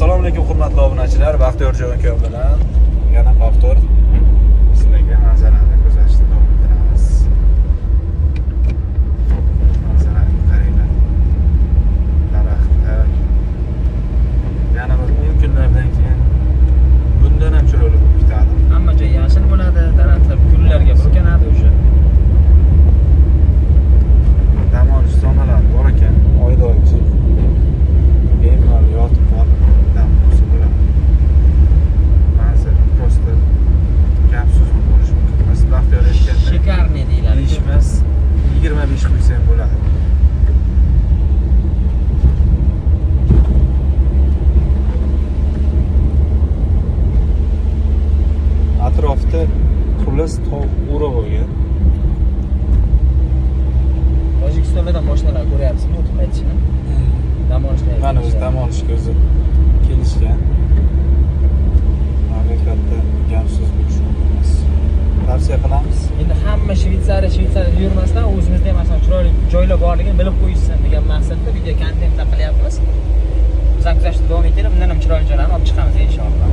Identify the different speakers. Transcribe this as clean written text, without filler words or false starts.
Speaker 1: Assalomu alaykum hurmatli obunachilar. Baxtiyor Jo'nkoy bilan yana повтор sizlarga manzarani ko'rsatishda davom etamiz. Manzarani qaranglar. Daraxtlar. Yana bir 10 kunlardan keyin bundan ham chiroyli bo'lib ketadi.
Speaker 2: Hamma joy yashil bo'ladi, daraxtlar gullarga burkanadi o'sha.
Speaker 1: Dam olish zonalari bor ekan. Oyda-oy bemalol yotib qolib dam olsa bo'ladi. Manzara просто gap so'z bo'lishi mumkin. Biz Baxtiyor aytganda
Speaker 2: Shikarniy deyiladi.
Speaker 1: deyishimiz 25 qo'ysang bo'ladi. Atrofda xullas tog' o'rab olgan.
Speaker 2: Tojikistondan mashinalar ko'ryapsizmi o'tib qaytishini? Dam olishga.
Speaker 1: Mana o'zi dam olishga o'zi kelishgan. Mamlakatda gap so'z bo'lishi mumkin emas. Tavsiya qilamiz.
Speaker 2: Endi hamma Shveysariya yurmasdan o'zimizda ham masalan chiroyli joylar borligini bilib qo'yishsin degan maqsadda video kontent qilyapmiz. Biz ham kuzatishda davom etamiz. Bundan ham chiroyli joylarni olib chiqamiz inshaalloh.